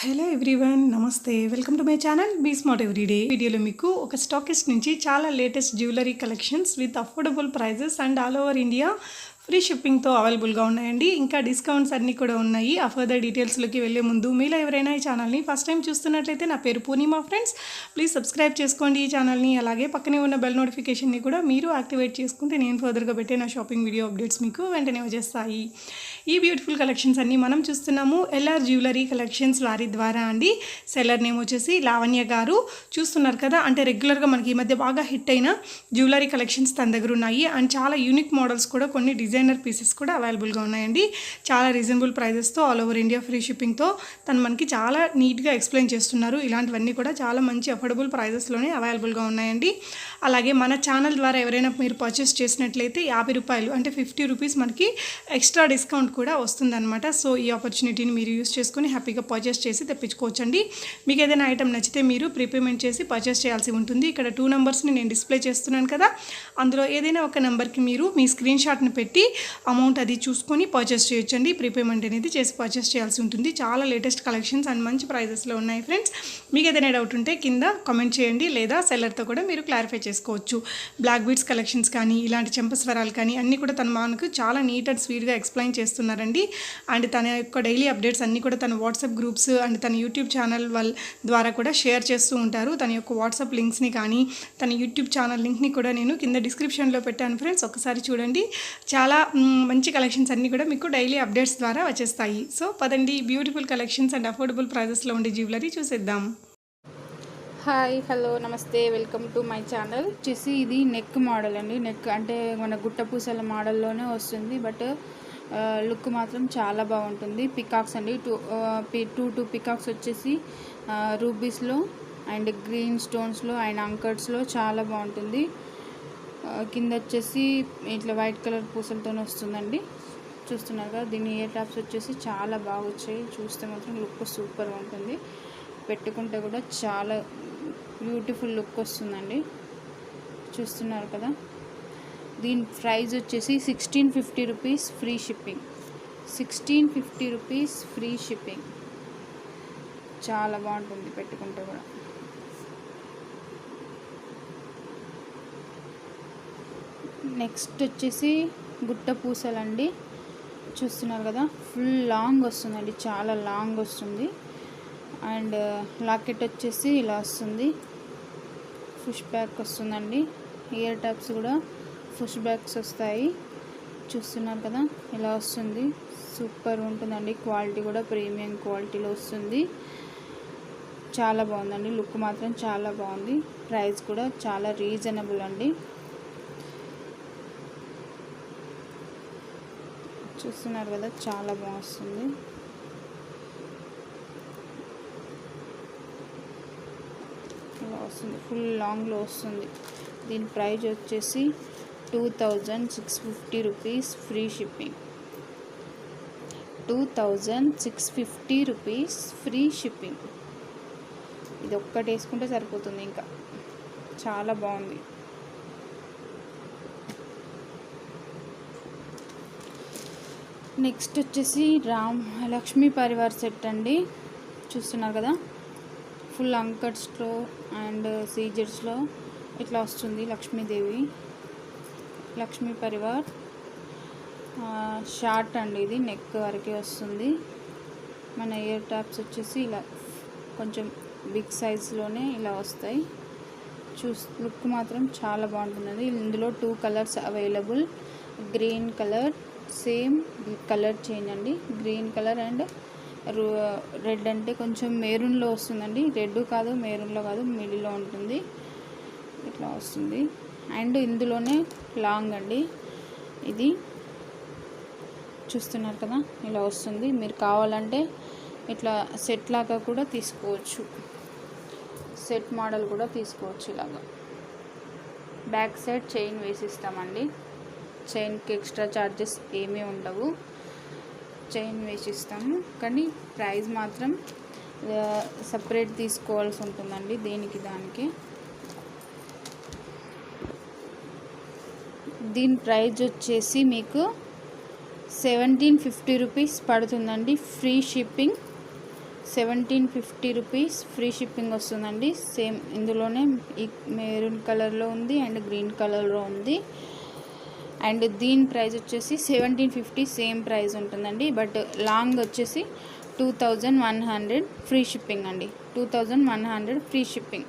Hello everyone, నమస్తే. Welcome to my channel be smart everyday. వీడియోలో మీకు ఒక స్టాకిస్ట్ నుంచి చాలా latest jewellery collections with affordable prices and all over India free షిప్పింగ్తో అవైలబుల్గా ఉన్నాయండి. ఇంకా డిస్కౌంట్స్ అన్నీ కూడా ఉన్నాయి. ఆ ఫర్దర్ డీటెయిల్స్లోకి వెళ్ళే ముందు మీలో ఎవరైనా ఈ ఛానల్ని ఫస్ట్ టైం చూస్తున్నట్లయితే నా పేరు పూర్ణిమ ఫ్రెండ్స్. ప్లీజ్ సబ్స్క్రైబ్ చేసుకోండి ఈ ఛానల్ని. అలాగే పక్కనే ఉన్న బెల్ నోటిఫికేషన్ని కూడా మీరు యాక్టివేట్ చేసుకుంటే నేను ఫర్దర్గా పెట్టే నా షాపింగ్ వీడియో అప్డేట్స్ మీకు వెంటనే వచ్చేస్తాయి. ఈ బ్యూటిఫుల్ కలెక్షన్స్ అన్నీ మనం చూస్తున్నాము ఎల్ఆర్ జ్యువెలరీ కలెక్షన్స్ వారి ద్వారా అండి. సెల్లర్ నేమ్ వచ్చేసి లావణ్య గారు. చూస్తున్నారు కదా, అంటే రెగ్యులర్గా మనకి ఈ మధ్య బాగా హిట్ అయిన జ్యువెలరీ కలెక్షన్స్ తన దగ్గర ఉన్నాయి. అండ్ చాలా యూనిక్ మోడల్స్ కూడా, కొన్ని డిజైనర్ పీసెస్ కూడా అవైలబుల్గా ఉన్నాయండి. చాలా రీజనబుల్ ప్రైజెస్తో ఆల్ ఓవర్ ఇండియా ఫ్రీ షిప్పింగ్తో తను మనకి చాలా నీట్గా ఎక్స్ప్లెయిన్ చేస్తున్నారు. ఇలాంటివన్నీ కూడా చాలా మంచి అఫోర్డబుల్ ప్రైజెస్లోనే అవైలబుల్గా ఉన్నాయండి. అలాగే మన ఛానల్ ద్వారా ఎవరైనా మీరు పర్చేస్ చేసినట్లయితే 50 రూపాయలు అంటే 50 రూపీస్ మనకి ఎక్స్ట్రా డిస్కౌంట్ కూడా వస్తుందన్నమాట. సో ఈ ఆపర్చునిటీని మీరు యూస్ చేసుకుని హ్యాపీగా పర్చేస్ చేసి తెప్పించుకోవచ్చండి. మీకు ఏదైనా ఐటమ్ నచ్చితే మీరు ప్రీపేమెంట్ చేసి పర్చేస్ చేయాల్సి ఉంటుంది. ఇక్కడ 2 నెంబర్స్ని నేను డిస్ప్లే చేస్తున్నాను కదా, అందులో ఏదైనా ఒక నెంబర్కి మీరు మీ స్క్రీన్ షాట్ని పెట్టి అమౌంట్ అది చూసుకొని పర్చేస్ చేయొచ్చండి. ప్రీపేమెంట్ అనేది చేసి పర్చేస్ చేయాల్సి ఉంటుంది. చాలా లేటెస్ట్ కలెక్షన్స్ అండ్ మంచి ప్రైజెస్లో ఉన్నాయి ఫ్రెండ్స్. మీకు ఏదైనా డౌట్ ఉంటే కింద కామెంట్ చేయండి, లేదా సెల్లర్తో కూడా మీరు క్లారిఫై చేసుకోవచ్చు. బ్లాక్ బీడ్స్ కలెక్షన్స్ కానీ, ఇలాంటి చెంపస్వరాలు కానీ అన్నీ కూడా తన మనకు చాలా నీట్ అండ్ స్వీట్గా ఎక్స్ప్లెయిన్ చేస్తున్నారండి. అండ్ తన యొక్క డైలీ అప్డేట్స్ అన్నీ కూడా తన వాట్సాప్ గ్రూప్స్ అండ్ తన యూట్యూబ్ ఛానల్ వాళ్ళ ద్వారా కూడా షేర్ చేస్తూ ఉంటారు. తన యొక్క వాట్సాప్ లింక్స్ని కానీ, తన యూట్యూబ్ ఛానల్ లింక్ని కూడా నేను కింద డిస్క్రిప్షన్లో పెట్టాను ఫ్రెండ్స్. ఒకసారి చూడండి. చాలా మంచి కలెక్షన్స్ అన్నీ కూడా మీకు డైలీ అప్డేట్స్ ద్వారా వచ్చేస్తాయి. సో పదండి, బ్యూటిఫుల్ కలెక్షన్స్ అండ్ అఫోర్డబుల్ ప్రైజెస్లో ఉండే జ్యువెలరీ చూసేద్దాం. హాయ్, హలో, నమస్తే, వెల్కమ్ టు మై ఛానల్. వచ్చేసి ఇది నెక్ మోడల్ అండి. నెక్ అంటే మన గుట్టపూసల మోడల్లోనే వస్తుంది, బట్ లుక్ మాత్రం చాలా బాగుంటుంది. పికాక్స్ అండి, టూ పికాక్స్ వచ్చేసి రూబీస్లో అండ్ గ్రీన్ స్టోన్స్లో అండ్ అంకర్స్లో చాలా బాగుంటుంది. కింద వచ్చేసి ఇట్లా వైట్ కలర్ పూసలతో వస్తుందండి. చూస్తున్నారు కదా, దీని ఇయర్ టాప్స్ వచ్చేసి చాలా బాగా వచ్చాయి. చూస్తే మాత్రం లుక్ సూపర్గా ఉంటుంది. పెట్టుకుంటే కూడా చాలా బ్యూటిఫుల్ లుక్ వస్తుందండి. చూస్తున్నారు కదా, దీని ప్రైస్ వచ్చేసి 1650 rupees free shipping. 1650 rupees free shipping. చాలా బాగుంటుంది పెట్టుకుంటే కూడా. నెక్స్ట్ వచ్చేసి గుట్ట పూసలండి. చూస్తున్నారు కదా, ఫుల్ లాంగ్ వస్తుందండి, చాలా లాంగ్ వస్తుంది. అండ్ లాకెట్ వచ్చేసి ఇలా వస్తుంది, పుష్ బ్యాక్ వస్తుందండి. ఇయర్ టాప్స్ కూడా పుష్ బ్యాక్స్ వస్తాయి. చూస్తున్నారు కదా, ఇలా వస్తుంది. సూపర్ ఉంటుందండి. క్వాలిటీ కూడా ప్రీమియం క్వాలిటీలో వస్తుంది. చాలా బాగుందండి. లుక్ మాత్రం చాలా బాగుంది. ప్రైస్ కూడా చాలా రీజనబుల్ అండి. చూస్తున్నారు కదా, చాలా బాగుంది. ఇలా వస్తుంది, ఫుల్ లాంగ్లో వస్తుంది. దీని ప్రైస్ వచ్చేసి 2650 rupees free shipping. 2650 rupees free shipping. ఇది ఒక్కటి వేసుకుంటే సరిపోతుంది. ఇంకా చాలా బాగుంది. నెక్స్ట్ వచ్చేసి లక్ష్మీ పరివార్ సెట్ అండి. చూస్తున్నారు కదా, ఫుల్ అంకట్స్లో అండ్ సీజర్స్లో ఇట్లా వస్తుంది. లక్ష్మీదేవి, లక్ష్మీ పరివార్ షార్ట్ అండి. ఇది నెక్ వరకే వస్తుంది. మన ఇయర్ టాప్స్ వచ్చేసి ఇలా కొంచెం బిగ్ సైజ్లోనే ఇలా వస్తాయి. లుక్ మాత్రం చాలా బాగుంటుంది. ఇందులో 2 colours available. Green colour, same colour change అండి. గ్రీన్ కలర్ అండ్ రెడ్, అంటే కొంచెం మెరూన్లో వస్తుందండి. రెడ్ కాదు, మెరూన్లో కాదు, మిడిల్లో ఉంటుంది. ఇట్లా వస్తుంది. అండ్ ఇందులోనే లాంగ్ అండి. ఇది చూస్తున్నారు కదా, ఇలా వస్తుంది. మీరు కావాలంటే ఇట్లా సెట్ లాగా కూడా తీసుకోవచ్చు. సెట్ మోడల్ కూడా తీసుకోవచ్చు. ఇలాగా బ్యాక్ సైడ్ చైన్ వేసిస్తామండి. చైన్కి ఎక్స్ట్రా ఛార్జెస్ ఏమీ ఉండవు. చైన్ వేసిస్తాము, కానీ ప్రైస్ మాత్రం సపరేట్ తీసుకోవాల్సి ఉంటుందండి దేనికి దానికి. దీని ప్రైస్ వచ్చేసి మీకు 1750 రూపీస్ పడుతుందండి free shipping. 1750 rupees free shipping వస్తుందండి. సేమ్ ఇందులోనే ఈ మెరూన్ కలర్లో ఉంది అండ్ గ్రీన్ కలర్లో ఉంది. అండ్ దీని ప్రైస్ వచ్చేసి 1750 సేమ్ ప్రైస్ ఉంటుందండి. బట్ లాంగ్ వచ్చేసి 2100 ఫ్రీ షిప్పింగ్ అండి. 2100 ఫ్రీ షిప్పింగ్.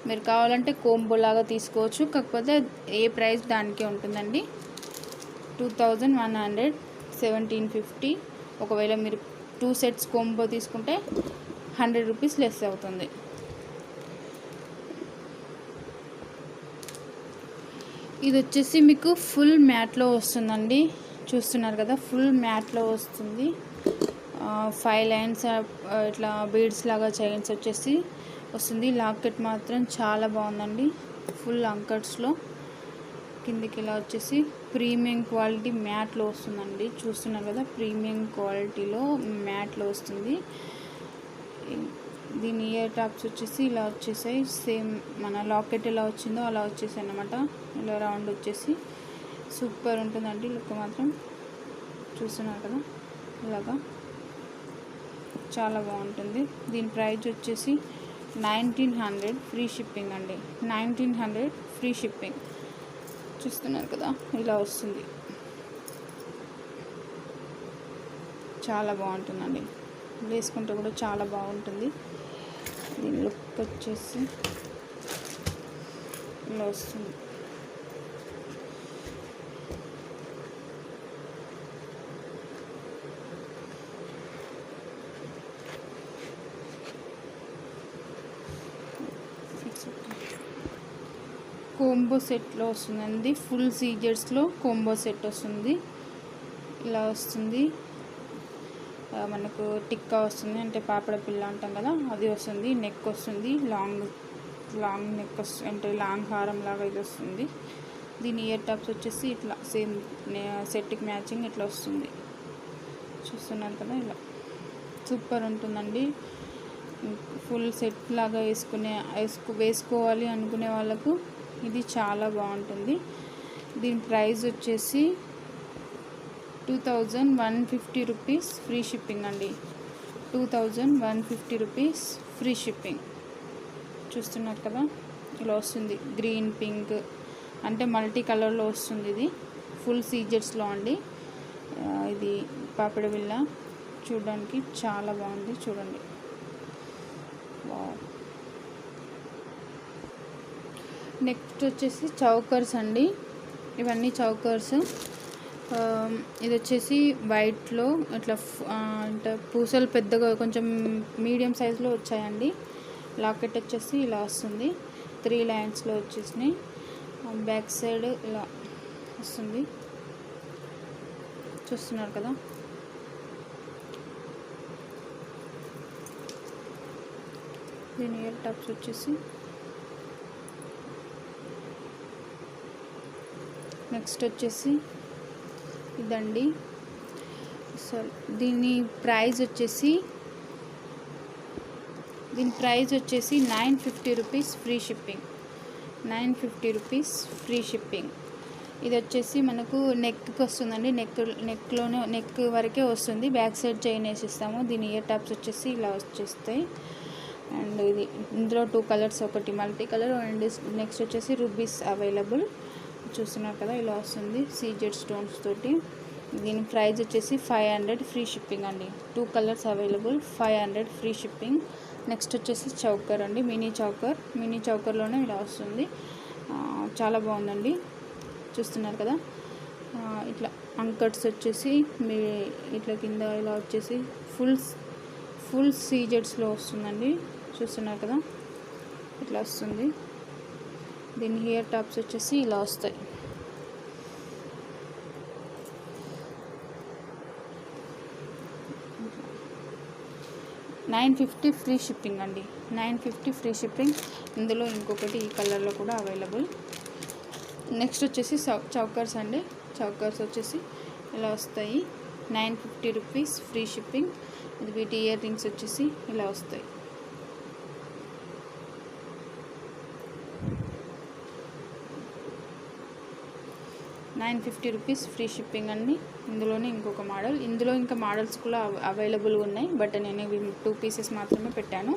మీరు కావాలంటే కోంబో లాగా తీసుకోవచ్చు, కాకపోతే ఏ ప్రైస్ దానికే ఉంటుందండి. 2100 1750. ఒకవేళ మీరు 2 సెట్స్ కోంబో తీసుకుంటే 100 రూపీస్ లెస్ అవుతుంది. ఇది వచ్చేసి మీకు ఫుల్ మ్యాట్లో వస్తుందండి. చూస్తున్నారు కదా, ఫుల్ మ్యాట్లో వస్తుంది. 5 లైన్స్ ఇట్లా బీడ్స్ లాగా చైన్స్ వచ్చేసి వస్తుంది. లాకెట్ మాత్రం చాలా బాగుందండి. ఫుల్ అంకట్స్లో కిందికి ఇలా వచ్చేసి ప్రీమియం క్వాలిటీ మ్యాట్లో వస్తుందండి. చూస్తున్నారు కదా, ప్రీమియం క్వాలిటీలో మ్యాట్లో వస్తుంది. దీని ఇయర్ టాప్స్ వచ్చేసి ఇలా వచ్చేసాయి. సేమ్ మన లాకెట్ ఎలా వచ్చిందో అలా వచ్చేసాయి అన్నమాట. ఇలా రౌండ్ వచ్చేసి సూపర్ ఉంటుందండి. లుక్ మాత్రం చూస్తున్నారు కదా, ఇలాగా చాలా బాగుంటుంది. దీని ప్రైస్ వచ్చేసి 1900 ఫ్రీ షిప్పింగ్ అండి. 1900 ఫ్రీ షిప్పింగ్. చూస్తున్నారు కదా, ఇలా వస్తుంది. చాలా బాగుంటుందండి, వేసుకుంటే కూడా చాలా బాగుంటుంది. దీని లుక్ వచ్చేసి ఇలా వస్తుంది. కోంబో సెట్లో వస్తుందండి. ఫుల్ సీజర్స్లో కోంబో సెట్ వస్తుంది. ఇలా వస్తుంది. మనకు టిక్కా వస్తుంది, అంటే పాపడ పిల్ల అంటాం కదా, అది వస్తుంది. నెక్ వస్తుంది, లాంగ్ నెక్ వస్తుంది, అంటే లాంగ్ హారం లాగా ఇది వస్తుంది. దీని ఇయర్ టాప్స్ వచ్చేసి ఇట్లా సేమ్ సెట్కి మ్యాచింగ్ ఇట్లా వస్తుంది. చూస్తున్నారు కదా, ఇలా సూపర్ ఉంటుందండి. ఫుల్ సెట్ లాగా వేసుకోవాలి అనుకునే వాళ్ళకు ఇది చాలా బాగుంటుంది. దీని ప్రైస్ వచ్చేసి 2150 రూపీస్ ఫ్రీ షిప్పింగ్ అండి. 2150 రూపీస్ ఫ్రీ షిప్పింగ్. చూస్తున్నారు కదా, ఇలా వస్తుంది. గ్రీన్ పింక్ అంటే మల్టీ కలర్లో వస్తుంది. ఇది ఫుల్ సీజర్స్లో అండి. ఇది పాపిడి బిళ్ళ చూడడానికి చాలా బాగుంది. చూడండి, నెక్స్ట్ వచ్చేసి చౌకర్స్ అండి. ఇవన్నీ చౌకర్స్. ఇది వచ్చేసి వైట్లో ఇట్లా అంటే పూసలు పెద్దగా కొంచెం మీడియం సైజులో వచ్చాయండి. లాకెట్ వచ్చేసి ఇలా వస్తుంది. 3 లైన్స్లో వచ్చేసినాయి. బ్యాక్ సైడ్ ఇలా వస్తుంది. చూస్తున్నారు కదా, దీని ఇయర్ టాప్స్ వచ్చేసి నెక్స్ట్ వచ్చేసి ఇదండి. సో దీని ప్రైస్ వచ్చేసి 950 rupees free shipping. 950 rupees free shipping. ఇది వచ్చేసి మనకు నెక్కి వస్తుందండి. నెక్ వరకే వస్తుంది. బ్యాక్ సైడ్ చైన్ వేసిస్తాము. దీని ఇయర్ టాప్స్ వచ్చేసి ఇలా వచ్చేస్తాయి. అండ్ ఇందులో 2 కలర్స్, ఒకటి మల్టీ కలర్ అండ్ నెక్స్ట్ వచ్చేసి రూబీస్ అవైలబుల్. చూస్తున్నారు కదా, ఇలా వస్తుంది సీజెడ్ స్టోన్స్ తోటి. దీని ప్రైస్ వచ్చేసి 500 ఫ్రీ షిప్పింగ్ అండి. 2 colours available, 500 free shipping. Next వచ్చేసి చౌకర్ అండి, మినీ చౌకర్లోనే ఇలా వస్తుంది. చాలా బాగుందండి. చూస్తున్నారు కదా, ఇట్లా అంకట్స్ వచ్చేసి మీ ఇట్లా కింద ఇలా వచ్చేసి ఫుల్ సీజెడ్స్లో వస్తుందండి. చూస్తున్నారు కదా, ఇట్లా వస్తుంది. దీని హెయిర్ టాప్స్ వచ్చేసి ఇలా వస్తాయి. $950 ఫ్రీ షిప్పింగ్ అండి. 950 ఫ్రీ షిప్పింగ్. ఇందులో ఇంకొకటి ఈ కలర్లో కూడా అవైలబుల్. నెక్స్ట్ వచ్చేసి చౌకర్స్ అండి. చౌకర్స్ వచ్చేసి ఇలా వస్తాయి. 950 రూపీస్ ఫ్రీ షిప్పింగ్. ఇది వీటి ఇయర్ రింగ్స్ వచ్చేసి ఇలా వస్తాయి. 950 రూపీస్ ఫ్రీ షిప్పింగ్ అండి. ఇందులోనే ఇంకొక మోడల్, ఇందులో ఇంకా మోడల్స్ కూడా అవైలబుల్గా ఉన్నాయి, బట్ నేను ఇవి 2 పీసెస్ మాత్రమే పెట్టాను.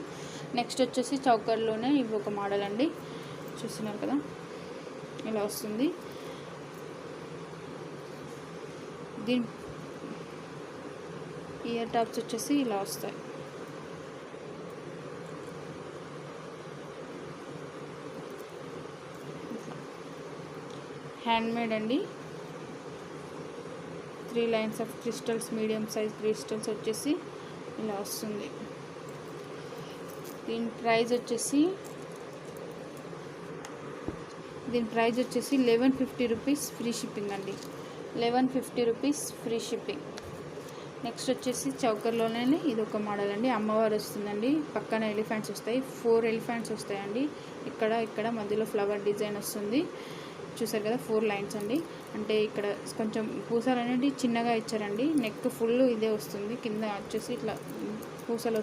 నెక్స్ట్ వచ్చేసి చౌకర్లోనే ఇవి ఒక మోడల్ అండి, చూస్తున్నారు కదా ఇలా వస్తుంది. దీని ఇయర్ టాప్స్ వచ్చేసి ఇలా వస్తాయి. హ్యాండ్మేడ్ అండి. 3 lines of crystals, medium size crystals వచ్చేసి ఇలా వస్తుంది. దీని ప్రైస్ వచ్చేసి 1150 రూపీస్ ఫ్రీ షిప్పింగ్ అండి. 1150 రూపీస్ ఫ్రీ షిప్పింగ్. నెక్స్ట్ వచ్చేసి చౌకర్లోనే ఇది ఒక మోడల్ అండి. అమ్మవారు వస్తుందండి, పక్కన ఎలిఫెంట్స్ వస్తాయి, 4 ఎలిఫెంట్స్ వస్తాయండి. ఇక్కడ మధ్యలో ఫ్లవర్ డిజైన్ వస్తుంది, చూసారు కదా 4 లైన్స్ అండి. అంటే ఇక్కడ కొంచెం పూసలు అనేది చిన్నగా ఇచ్చారండి, నెక్ ఫుల్ ఇదే వస్తుంది. కింద వచ్చేసి ఇట్లా పూసలు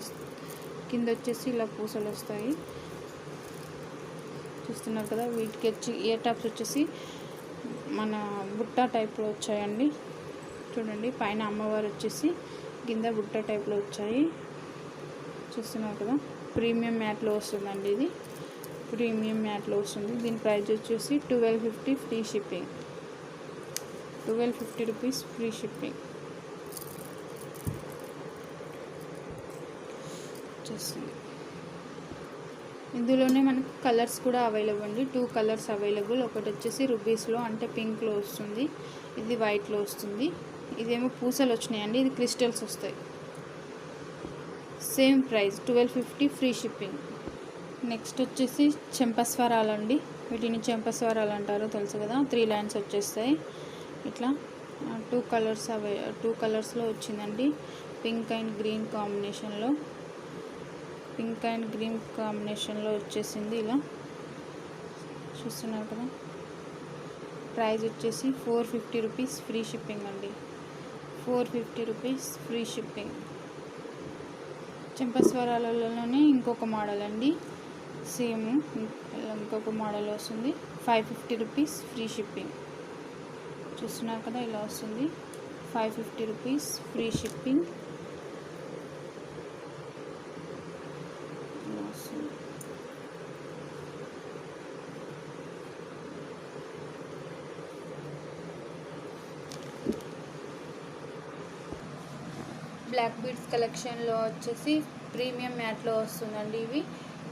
కింద వచ్చేసి ఇలా పూసలు వస్తాయి, చూస్తున్నారు కదా. వీటికి వచ్చి ఇయర్ టాప్స్ వచ్చేసి మన బుట్ట టైప్లో వచ్చాయండి, చూడండి. పైన అమ్మవారు వచ్చేసి కింద బుట్ట టైప్లో వచ్చాయి, చూస్తున్నారు కదా. ప్రీమియం మ్యాట్లో వస్తుందండి, ఇది ప్రీమియం మ్యాట్లో వస్తుంది. దీని ప్రైస్ వచ్చేసి 1250 free shipping. 1250 rupees free shipping వచ్చేస్తుంది. ఇందులోనే మనకు కలర్స్ కూడా అవైలబుల్ అండి, 2 కలర్స్ అవైలబుల్. ఒకటి వచ్చేసి రూబీస్లో అంటే పింక్లో వస్తుంది, ఇది వైట్లో వస్తుంది. ఇదేమో పూసలు వచ్చినాయండి, ఇది క్రిస్టల్స్ వస్తాయి. Same price 1250 free shipping. Next వచ్చేసి చెంపస్వరాలు అండి, వీటిని చెంపస్వరాలు అంటారో తెలుసు కదా. 3 లైన్స్ వచ్చేస్తాయి ఇట్లా. 2 కలర్స్లో వచ్చిందండి, పింక్ అండ్ గ్రీన్ కాంబినేషన్లో వచ్చేసింది ఇలా, చూస్తున్నారు కదా. ప్రైస్ వచ్చేసి 450 రూపీస్ ఫ్రీ షిప్పింగ్ అండి. 450 రూపీస్ ఫ్రీ షిప్పింగ్. చెంపస్వరాలలోనే ఇంకొక మోడల్ అండి, సేమ్ ఇంకొక మోడల్ వస్తుంది. 550 రూపీస్ ఫ్రీ షిప్పింగ్, చూస్తున్నారు కదా ఇలా వస్తుంది. 550 రూపీస్ ఫ్రీ షిప్పింగ్ ఇలా వస్తుంది. బ్లాక్ బీడ్స్ కలెక్షన్లో వచ్చేసి ప్రీమియం మ్యాట్లో వస్తుందండి.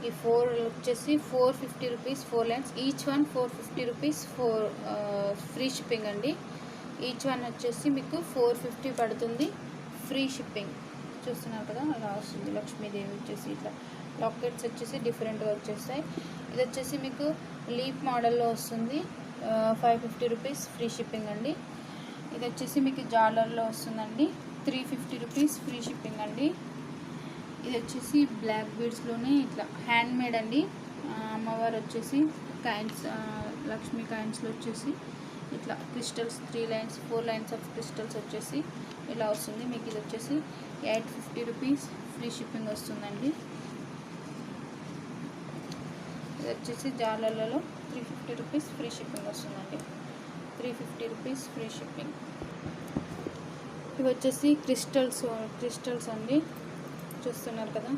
ఈ 4 వచ్చేసి 450 rupees, 4 lines, each one 450 rupees free shipping అండి. ఈచ్ వన్ వచ్చేసి మీకు 450 పడుతుంది ఫ్రీ షిప్పింగ్, చూస్తున్నారు కదా అలా వస్తుంది. లక్ష్మీదేవి వచ్చేసి ఇట్లా లాకెట్స్ వచ్చేసి డిఫరెంట్గా వచ్చేస్తాయి. ఇది వచ్చేసి మీకు లీప్ మోడల్లో వస్తుంది, 550 రూపీస్ ఫ్రీ షిప్పింగ్ అండి. ఇది వచ్చేసి మీకు జాలర్లో వస్తుందండి, 350 రూపీస్ ఫ్రీ షిప్పింగ్ అండి. ఇది వచ్చేసి బ్లాక్ బీడ్స్లోనే ఇట్లా హ్యాండ్మేడ్ అండి. అమ్మవారు వచ్చేసి కాయిన్స్, లక్ష్మీ కాయిన్స్లో వచ్చేసి ఇట్లా crystals 3 lines 4 lines of crystals వచ్చేసి ఇలా వస్తుంది. మీకు ఇది వచ్చేసి 850 రూపీస్ ఫ్రీ షిప్పింగ్ వస్తుందండి. ఇది వచ్చేసి జాలర్లలో 350 రూపీస్ ఫ్రీ షిప్పింగ్ వస్తుందండి. 350 రూపీస్ ఫ్రీ షిప్పింగ్. ఇవి వచ్చేసి క్రిస్టల్స్ అండి, చూస్తున్నారు కదా.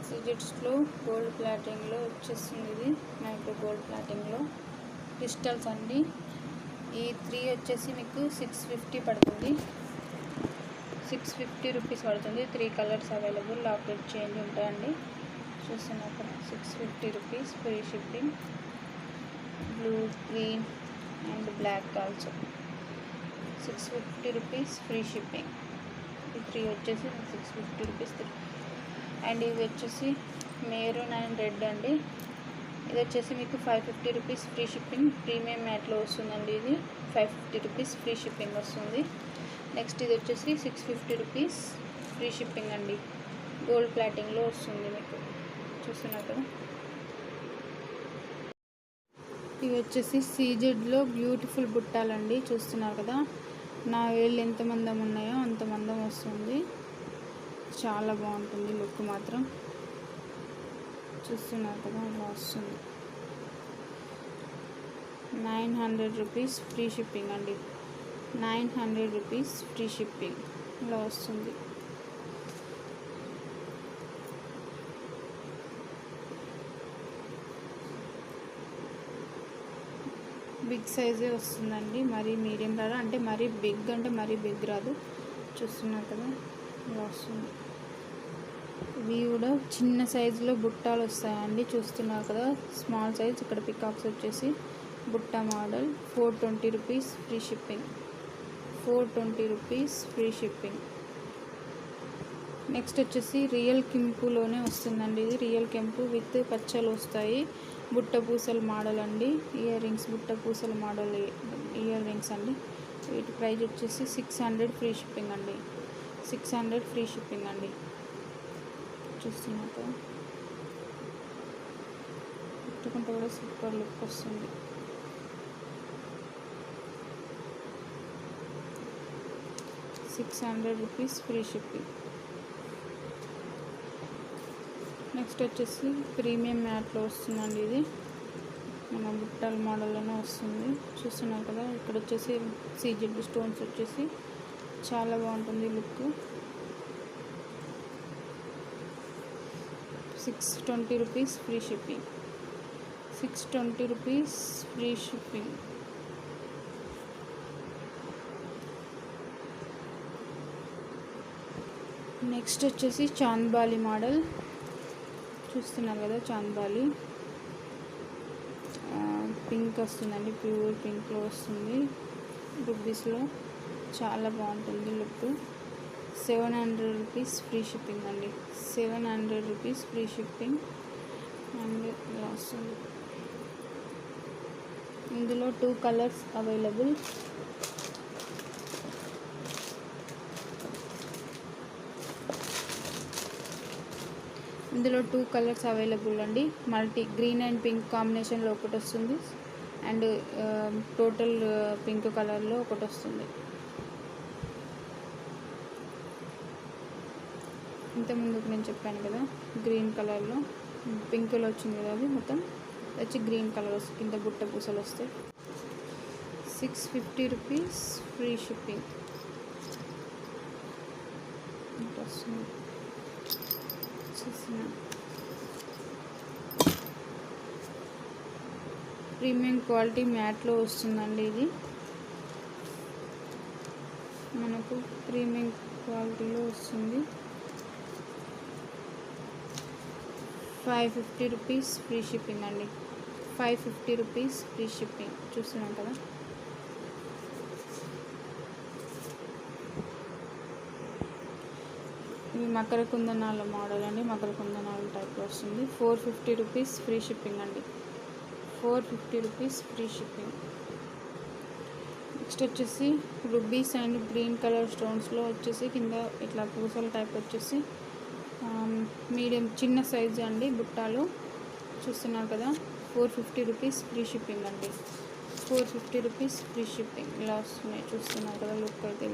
సిజిట్స్లో గోల్డ్ ప్లాటింగ్లో వచ్చేస్తుంది, ఇది మైక్రో గోల్డ్ ప్లాటింగ్లో క్రిస్టల్స్ అండి. ఈ 3 వచ్చేసి మీకు 650 పడుతుంది, 650 రూపీస్ పడుతుంది. 3 కలర్స్ అవైలబుల్, లాకెట్ చేంజ్ ఉంటాయండి, చూస్తున్నారు కదా. 650 rupees free shipping. Blue, green and black also 650 rupees free shipping. ఈ 3 వచ్చేసి 650 రూపీస్. అండ్ ఇవి వచ్చేసి మెరూన్ అండ్ రెడ్ అండి. ఇది వచ్చేసి మీకు 550 రూపీస్ ఫ్రీ షిప్పింగ్, ప్రీమియం మ్యాట్లో వస్తుందండి. ఇది 550 రూపీస్ ఫ్రీ షిప్పింగ్ వస్తుంది. నెక్స్ట్ ఇది వచ్చేసి 650 రూపీస్ ఫ్రీ షిప్పింగ్ అండి, గోల్డ్ ప్లాటింగ్లో వస్తుంది మీకు, చూస్తున్నారు కదా. ఇవి వచ్చేసి సీజెడ్లో బ్యూటిఫుల్ బుట్టాలండి, చూస్తున్నారు కదా. నా వేళ్ళు ఎంత మందం ఉన్నాయో అంత మందం వస్తుంది, చాలా బాగుంటుంది లుక్ మాత్రం, చూస్తున్నారు కదా ఇలా వస్తుంది. 900 రూపీస్ ఫ్రీ షిప్పింగ్ అండి. 900 రూపీస్ ఫ్రీ షిప్పింగ్ ఇలా వస్తుంది. బిగ్ సైజే వస్తుందండి, మరీ మీడియం రాదు, అంటే మరీ బిగ్ అంటే మరీ బిగ్ రాదు. చూస్తున్నారు కదా ఇలా వస్తుంది. ఇవి కూడా చిన్న సైజులో బుట్టాలు వస్తాయండి. చూస్తున్నారు కదా స్మాల్ సైజ్. ఇక్కడ పికాక్స్ వచ్చేసి బుట్ట model. 420 rupees free shipping. 420 rupees free shipping. Next వచ్చేసి రియల్ కెంపులోనే వస్తుందండి. ఇది రియల్ కెంపు విత్ పచ్చలు వస్తాయి. బుట్ట పూసల మోడల్ అండి. ఇయర్ రింగ్స్ బుట్ట పూసల మోడల్ ఇయర్ రింగ్స్ అండి. వీటి ప్రైస్ వచ్చేసి 600 ఫ్రీ షిప్పింగ్ అండి. 600 ఫ్రీ షిప్పింగ్ అండి. చూస్తున్నట్టు పెట్టుకుంటే కూడా సూపర్ లుక్ వస్తుంది. ₹600 ఫ్రీ షిప్పింగ్. నెక్స్ట్ వచ్చేసి ప్రీమియం మ్యాట్లో వస్తుందండి. ఇది మన బుట్టల మోడల్లోనే వస్తుంది. చూస్తున్నారు కదా ఇక్కడ వచ్చేసి సీజెడ్ స్టోన్స్ వచ్చేసి చాలా బాగుంటుంది look. 620 rupees free shipping. 620 rupees free shipping. Next వచ్చేసి చాంద్బాలి మోడల్. చూస్తున్నారు కదా చాంద్బాలి పింక్ వస్తుందండి. ప్యూర్ పింక్లో వస్తుంది. రూపీస్లో చాలా బాగుంటుంది లుక్. 700 రూపీస్ ఫ్రీ షిప్పింగ్ అండి. 700 రూపీస్ ఫ్రీ షిప్పింగ్ అండ్ ఇలా వస్తుంది. ఇందులో 2 కలర్స్ అవైలబుల్. ఇందులో 2 కలర్స్ అవైలబుల్ అండి. మల్టీ గ్రీన్ అండ్ పింక్ కాంబినేషన్లో ఒకటి వస్తుంది అండ్ టోటల్ పింక్ కలర్లో ఒకటి వస్తుంది. ఇంతకుముందుకు నేను చెప్పాను కదా గ్రీన్ కలర్లో పింక్లో వచ్చింది కదా, అది మొత్తం వచ్చి గ్రీన్ కలర్ వస్తుంది. కింద బుట్ట పూసలు వస్తాయి. 650 రూపీస్ ఫ్రీ షిప్పింగ్ వస్తుంది. ప్రీమియం క్వాలిటీ మ్యాట్లో వస్తుందండి. ఇది మనకు ప్రీమియం క్వాలిటీలో వస్తుంది. 550 రూపీస్ ఫ్రీ షిప్పింగ్ అండి. 550 రూపీస్ ఫ్రీ షిప్పింగ్. చూస్తున్నాం కదా ఇవి మకర కుందనాల మోడల్ అండి. మకర కుందనాల టైప్లో వస్తుంది. 450 రూపీస్ ఫ్రీ షిప్పింగ్ అండి. 450 రూపీస్ ఫ్రీ షిప్పింగ్. నెక్స్ట్ వచ్చేసి రుబీస్ అండ్ గ్రీన్ కలర్ స్టోన్స్లో వచ్చేసి కింద ఇట్లా పూసల టైప్ వచ్చేసి మీడియం చిన్న సైజు అండి బుట్టాలు. చూస్తున్నారు కదా 450 రూపీస్ ఫ్రీ షిప్పింగ్ అండి. 450 రూపీస్ ఫ్రీ షిప్పింగ్ ఇలా వస్తున్నాయి. చూస్తున్నారు కదా లుక్ అయితే